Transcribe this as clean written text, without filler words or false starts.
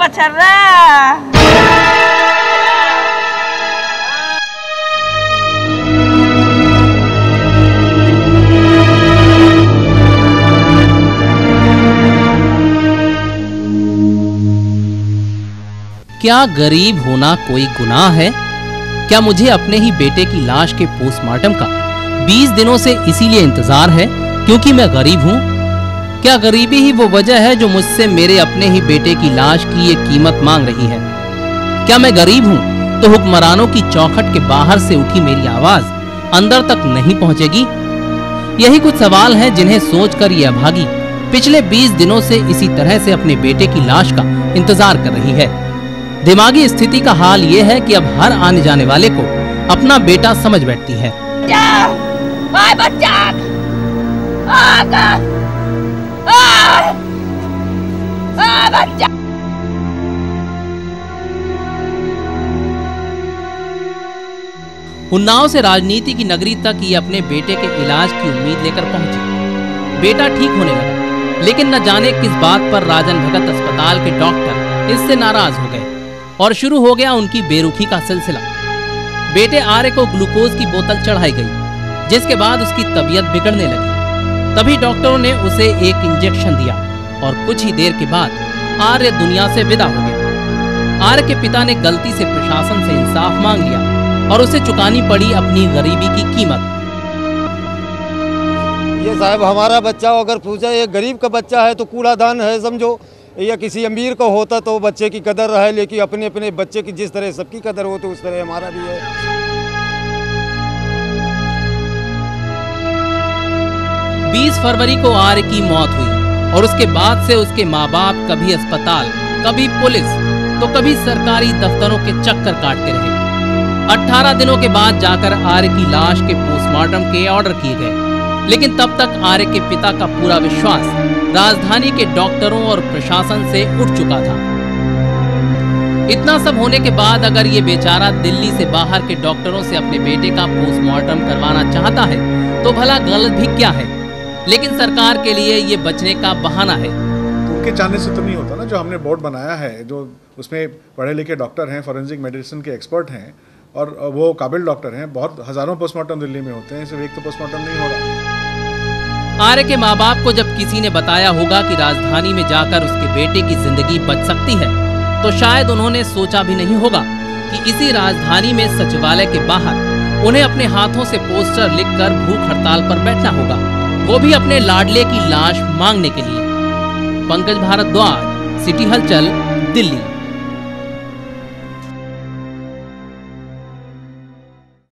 छर्रा। क्या गरीब होना कोई गुनाह है? क्या मुझे अपने ही बेटे की लाश के पोस्टमार्टम का 20 दिनों से इसीलिए इंतजार है क्योंकि मैं गरीब हूँ? क्या गरीबी ही वो वजह है जो मुझसे मेरे अपने ही बेटे की लाश की ये कीमत मांग रही है? क्या मैं गरीब हूँ तो हुक्मरानों की चौखट के बाहर से उठी मेरी आवाज अंदर तक नहीं पहुंचेगी? यही कुछ सवाल हैं जिन्हें सोचकर ये अभागी पिछले 20 दिनों से इसी तरह से अपने बेटे की लाश का इंतजार कर रही है। दिमागी स्थिति का हाल ये है कि अब हर आने जाने वाले को अपना बेटा समझ बैठती है। उन्नाव से राजनीति की नगरी तक ये अपने बेटे के इलाज की उम्मीद लेकर पहुंची। बेटा ठीक होने लगा, लेकिन न जाने किस बात पर राजन भगत अस्पताल के डॉक्टर इससे नाराज हो गए और शुरू हो गया उनकी बेरुखी का सिलसिला। बेटे आर्य को ग्लूकोज की बोतल चढ़ाई गई, जिसके बाद उसकी तबीयत बिगड़ने लगी। तभी डॉक्टरों ने उसे एक इंजेक्शन दिया और कुछ ही देर के बाद आर्य दुनिया से विदा हो गया। आर्य के पिता ने गलती से प्रशासन से इंसाफ मांग लिया और उसे चुकानी पड़ी अपनी गरीबी की कीमत। ये साहब हमारा बच्चा अगर पूछा ये गरीब का बच्चा है तो कूड़ादान है समझो, या किसी अमीर का होता तो बच्चे की कदर रहे, लेकिन अपने अपने बच्चे की जिस तरह सबकी कदर हो तो उस तरह हमारा भी है। 20 फरवरी को आर्य की मौत हुई और उसके बाद से उसके माँ बाप कभी अस्पताल, कभी पुलिस तो कभी सरकारी दफ्तरों के चक्कर काटते रहे। 18 दिनों के बाद जाकर आर्य की लाश के पोस्टमार्टम के ऑर्डर किए गए, लेकिन तब तक आर्य के पिता का पूरा विश्वास राजधानी के डॉक्टरों और प्रशासन से उठ चुका था। इतना सब होने के बाद अगर ये बेचारा दिल्ली से बाहर के डॉक्टरों से अपने बेटे का पोस्टमार्टम करवाना चाहता है तो भला गलत भी क्या है, लेकिन सरकार के लिए ये बचने का बहाना है। उनके चाहने से तो नहीं होता ना। जो हमने बोर्ड बनाया है, जो उसमें पढ़े लिखे डॉक्टर हैं, फॉरेंसिक मेडिसिन के एक्सपर्ट हैं और वो काबिल डॉक्टर हैं। बहुत हजारों पोस्टमार्टम दिल्ली में होते हैं, सिर्फ एक तो पोस्टमार्टम नहीं हो रहा। आर्य के माँ बाप को जब किसी ने बताया होगा कि राजधानी में जाकर उसके बेटे की जिंदगी बच सकती है तो शायद उन्होंने सोचा भी नहीं होगा कि इसी राजधानी में सचिवालय के बाहर उन्हें अपने हाथों से पोस्टर लिखकर भूख हड़ताल पर बैठना होगा, वो भी अपने लाडले की लाश मांगने के लिए। पंकज भारद्वाज, सिटी हलचल, दिल्ली।